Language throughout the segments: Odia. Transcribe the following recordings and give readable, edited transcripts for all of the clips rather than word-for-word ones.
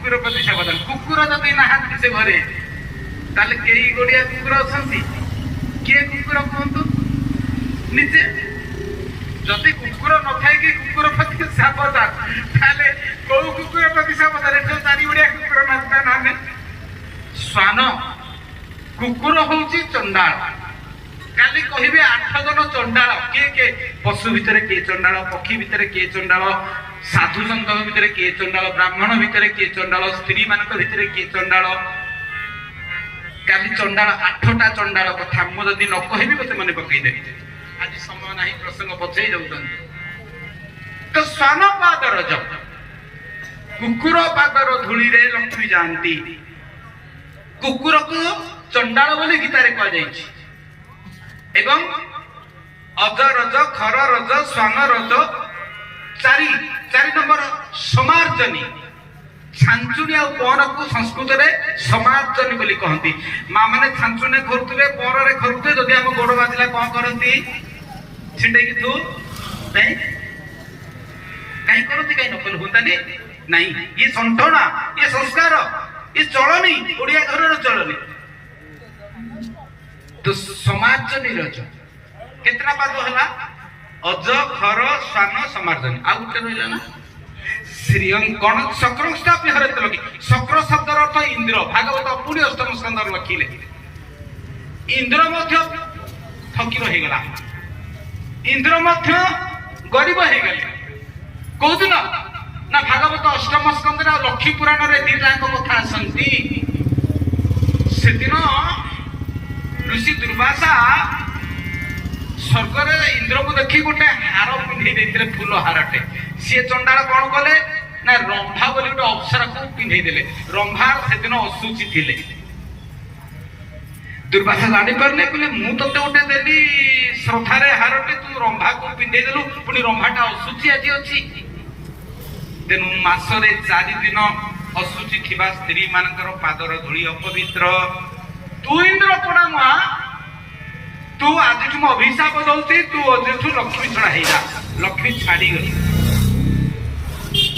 କୁକୁର ପ୍ରତି ସାବଧାନ। କୁକୁର ଯଦି ନାହାନ୍ତି ସେ ଘରେ ତାହେଲେ କେହି ଗୋଡିଆ କୁକୁର ଅଛନ୍ତି? କିଏ କୁକୁର କୁହନ୍ତୁ ନିଜେ? ଯଦି କୁକୁର ନଥାଏ କି କୁକୁର ପ୍ରତି ସାବଧାନ ତାହେଲେ କୋଉ କୁକୁର ପ୍ରତି ସାବଧାନ? ଏଠି ଚାରି ଗୋଡିଆ କୁକୁର ନାହାନ୍ତି। ଶ୍ୱାନ କୁକୁର ହଉଛି ଚଣ୍ଡାଳ। କାଲି କହିବେ 8 ଜଣ ଚଣ୍ଡାଳ। କିଏ କିଏ? ପଶୁ ଭିତରେ କିଏ ଚଣ୍ଡାଳ, ପକ୍ଷୀ ଭିତରେ କିଏ ଚଣ୍ଡାଳ, ସାଧୁ ସନ୍ତଙ୍କ ଭିତରେ କିଏ ଚଣ୍ଡାଳ, ବ୍ରାହ୍ମଣ ଭିତରେ କିଏ ଚଣ୍ଡାଳ, ସ୍ତ୍ରୀ ମାନଙ୍କ ଭିତରେ କିଏ ଚଣ୍ଡାଳ। କାଲି ଚଣ୍ଡାଳ 8ଟା ଚଣ୍ଡାଳ କଥା ମୁଁ ଯଦି ନ କହିବି ମତେ ମନେ ପକେଇଦେବି। ଆଜି ସମୟ ନାହିଁ, ପ୍ରସଙ୍ଗ ପଛେଇ ଯାଉଛନ୍ତି। ତ ଶ୍ୱାନ ପାଦର କୁକୁର ପାଦର ଧୂଳିରେ ଲକ୍ଷ୍ମୀ ଯାଆନ୍ତି। କୁକୁରକୁ ଚଣ୍ଡାଳ ବୋଲି ଗୀତାରେ କୁହାଯାଇଛି। ଏବଂ ଅଜ ରଜ, ଖର ରଜ, ଶ୍ୱାନ ରଜ, 4 ନମ୍ବର ସମାର୍ଜନୀ। ଛାଞ୍ଚୁଣି ଆଉ ପହଁରକୁ ସଂସ୍କୃତରେ ସମାର୍ଜନୀ ବୋଲି କହନ୍ତି। ମା ମାନେ ଛାଞ୍ଚୁଣି ଘରୁଥିବେ, ପହଁରରେ ଘରୁଥିବେ, ଯଦି ଆମ ଗୋଡ ବାଜିଲା କଣ କରନ୍ତି? ଛିଣ୍ଡେଇକି ତୁ କାହିଁ କରନ୍ତି? କାହିଁ ନ କଲେ ହୁଅନ୍ତାନି? ନାଇଁ, ଇଏ ସଣ୍ଠଣା, ଇଏ ସଂସ୍କାର, ଇଏ ଚଳନି, ଓଡିଆ ଘରର ଚଳନି। ତ ସମାର୍ଜନୀ ରଜ କେତେଟା ପାଦ ହେଲା? ଅଜ, ଖର, ଶ୍ୱାନ, ସମାର୍ଜନୀ। ଆଉ ଗୋଟେ ରହିଲା ନା ଶ୍ରୀଅଙ୍କଣ ଶକ୍ରଂସ୍ଥାପି ହରେତ ଲକି। ଶକ୍ର ଶବ୍ଦର ଅର୍ଥ ଇନ୍ଦ୍ର। ଭାଗବତ ପୁଣି 8ମ ସ୍କନ୍ଧରେ ଲେଖିଲେ ଇନ୍ଦ୍ର ମଧ୍ୟ ଫକୀର ହେଇଗଲା, ଇନ୍ଦ୍ର ମଧ୍ୟ ଗରିବ ହେଇଗଲେ। କୋଉଦିନ ନା ଭାଗବତ 8ମ ସ୍କନ୍ଧରେ ଆଉ ଲକ୍ଷ୍ମୀ ପୁରାଣରେ ଦିଟାଙ୍କ କଥା ଆସନ୍ତି। ସେଦିନ ଋଷି ଦୁର୍ବାସା ସ୍ୱର୍ଗରେ ଇନ୍ଦ୍ରକୁ ଦେଖି ଗୋଟେ ହାର ପିନ୍ଧେଇ ଦେଇଥିଲେ, ଫୁଲ ହାରଟେ। ସିଏ ଚଣ୍ଡାଳ କଣ କଲେ ନା ରମ୍ଭା ବୋଲି ଗୋଟେ ଅପ୍ସରାକୁ ପିନ୍ଧେଇ ଦେଲେ। ରମ୍ଭା ସେଦିନ ଅଶୁଚି ଥିଲେ। ଦୁର୍ବାସା ଜାଣିପାରିଲେ, କହିଲେ ମୁଁ ତତେ ଗୋଟେ ଦେଲି ଶ୍ରଦ୍ଧାରେ ହାରଟେ, ତୁ ରମ୍ଭାକୁ ପିନ୍ଧେଇ ଦେଲୁ, ପୁଣି ରମ୍ଭାଟା ଅଶୁଚି ଆଜି ଅଛି। ତେଣୁ ମାସରେ 4 ଦିନ ଅଶୁଚି ଥିବା ସ୍ତ୍ରୀ ମାନଙ୍କର ପାଦର ଧୂଳି ଅପବିତ୍ର। ତୁ ଇନ୍ଦ୍ର ପୋଡା ମା, ତୁ ଆଜିଠୁ ମୁଁ ଅଭିଶାପ ଦଉଛି, ତୁ ଆଜିଠୁ ଲକ୍ଷ୍ମୀ ଛଡା ହେଇଯା। ଲକ୍ଷ୍ମୀ ଛାଡିଗଲି।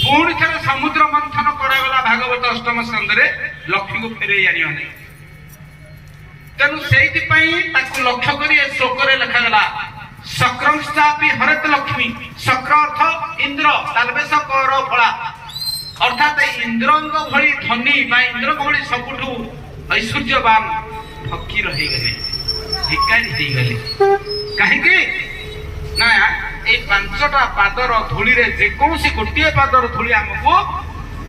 ପୁଣି ଥରେ ସମୁଦ୍ର ମନ୍ଥନ କରାଗଲା ଭାଗବତ 8ମ ସ୍କନ୍ଧରେ, ଲକ୍ଷ୍ମୀକୁ ଫେରେଇ ଆଣିବା ନାହିଁ। ତେଣୁ ସେଇଥିପାଇଁ ତାକୁ ଲକ୍ଷ୍ୟ କରି ଏ ଶ୍ଲୋକରେ ଲେଖାଗଲା ଶକ୍ରଂସ୍ଥାପି ହରେତ ଲକ୍ଷ୍ମୀ। ଶକ୍ର ଅର୍ଥ ଇନ୍ଦ୍ର, ତାଲବେଶ କର ଫଳା, ଅର୍ଥାତ ଇନ୍ଦ୍ରଙ୍କ ଭଳି ଧନୀ ବା ଇନ୍ଦ୍ରଙ୍କ ଭଳି ସବୁଠୁ ଐଶ୍ୱର୍ଯ୍ୟବାନ ଫକୀର ହେଇଗଲେ, ଭିକାରୀ ହେଇଗଲେ। କାହିଁକି ନା ଏଇ 5ଟା ପାଦର ଧୂଳିରେ ଯେକୌଣସି ଗୋଟିଏ ପାଦର ଧୂଳି ଆମକୁ